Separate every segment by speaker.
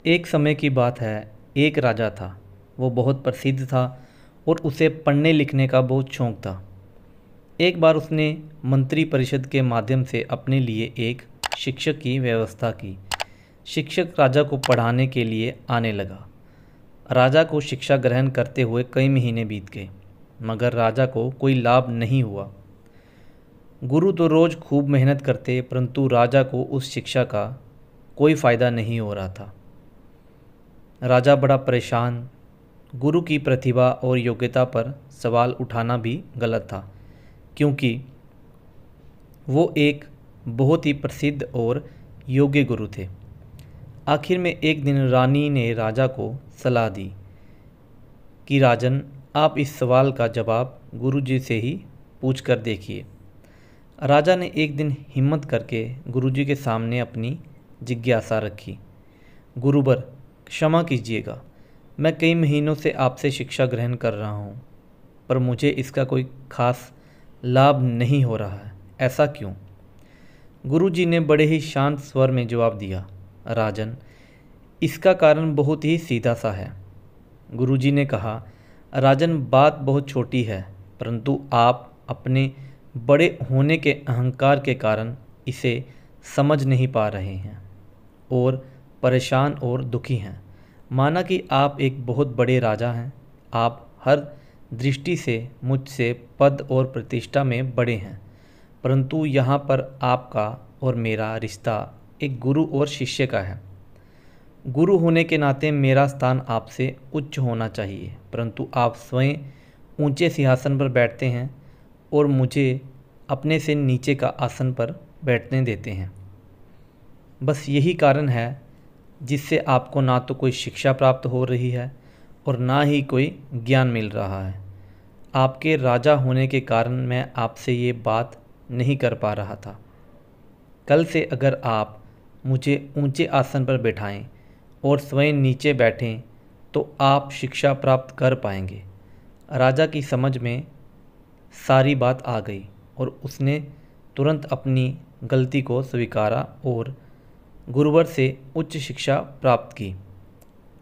Speaker 1: एक समय की बात है। एक राजा था। वो बहुत प्रसिद्ध था और उसे पढ़ने लिखने का बहुत शौक़ था। एक बार उसने मंत्री परिषद के माध्यम से अपने लिए एक शिक्षक की व्यवस्था की। शिक्षक राजा को पढ़ाने के लिए आने लगा। राजा को शिक्षा ग्रहण करते हुए कई महीने बीत गए, मगर राजा को कोई लाभ नहीं हुआ। गुरु तो रोज़ खूब मेहनत करते, परंतु राजा को उस शिक्षा का कोई फ़ायदा नहीं हो रहा था। राजा बड़ा परेशान। गुरु की प्रतिभा और योग्यता पर सवाल उठाना भी गलत था, क्योंकि वो एक बहुत ही प्रसिद्ध और योग्य गुरु थे। आखिर में एक दिन रानी ने राजा को सलाह दी कि राजन, आप इस सवाल का जवाब गुरुजी से ही पूछ कर देखिए। राजा ने एक दिन हिम्मत करके गुरुजी के सामने अपनी जिज्ञासा रखी। गुरुवर, क्षमा कीजिएगा, मैं कई महीनों से आपसे शिक्षा ग्रहण कर रहा हूँ, पर मुझे इसका कोई खास लाभ नहीं हो रहा है। ऐसा क्यों? गुरुजी ने बड़े ही शांत स्वर में जवाब दिया, राजन, इसका कारण बहुत ही सीधा सा है। गुरुजी ने कहा, राजन, बात बहुत छोटी है, परंतु आप अपने बड़े होने के अहंकार के कारण इसे समझ नहीं पा रहे हैं और परेशान और दुखी हैं। माना कि आप एक बहुत बड़े राजा हैं, आप हर दृष्टि से मुझसे पद और प्रतिष्ठा में बड़े हैं, परंतु यहाँ पर आपका और मेरा रिश्ता एक गुरु और शिष्य का है। गुरु होने के नाते मेरा स्थान आपसे उच्च होना चाहिए, परंतु आप स्वयं ऊंचे सिंहासन पर बैठते हैं और मुझे अपने से नीचे का आसन पर बैठने देते हैं। बस यही कारण है जिससे आपको ना तो कोई शिक्षा प्राप्त हो रही है और ना ही कोई ज्ञान मिल रहा है। आपके राजा होने के कारण मैं आपसे ये बात नहीं कर पा रहा था। कल से अगर आप मुझे ऊंचे आसन पर बैठाएं और स्वयं नीचे बैठें तो आप शिक्षा प्राप्त कर पाएंगे। राजा की समझ में सारी बात आ गई और उसने तुरंत अपनी गलती को स्वीकारा और गुरुवर से उच्च शिक्षा प्राप्त की।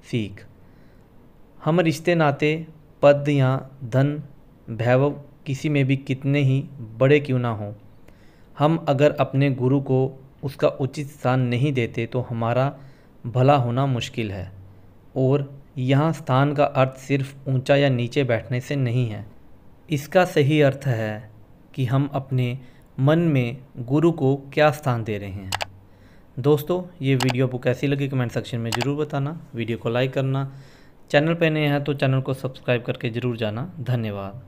Speaker 1: सीख: हम रिश्ते नाते, पद या धन वैभव किसी में भी कितने ही बड़े क्यों ना हों, हम अगर अपने गुरु को उसका उचित स्थान नहीं देते तो हमारा भला होना मुश्किल है। और यहाँ स्थान का अर्थ सिर्फ ऊंचा या नीचे बैठने से नहीं है। इसका सही अर्थ है कि हम अपने मन में गुरु को क्या स्थान दे रहे हैं। दोस्तों, ये वीडियो आपको कैसी लगी कमेंट सेक्शन में ज़रूर बताना। वीडियो को लाइक करना, चैनल पर नए हैं तो चैनल को सब्सक्राइब करके ज़रूर जाना। धन्यवाद।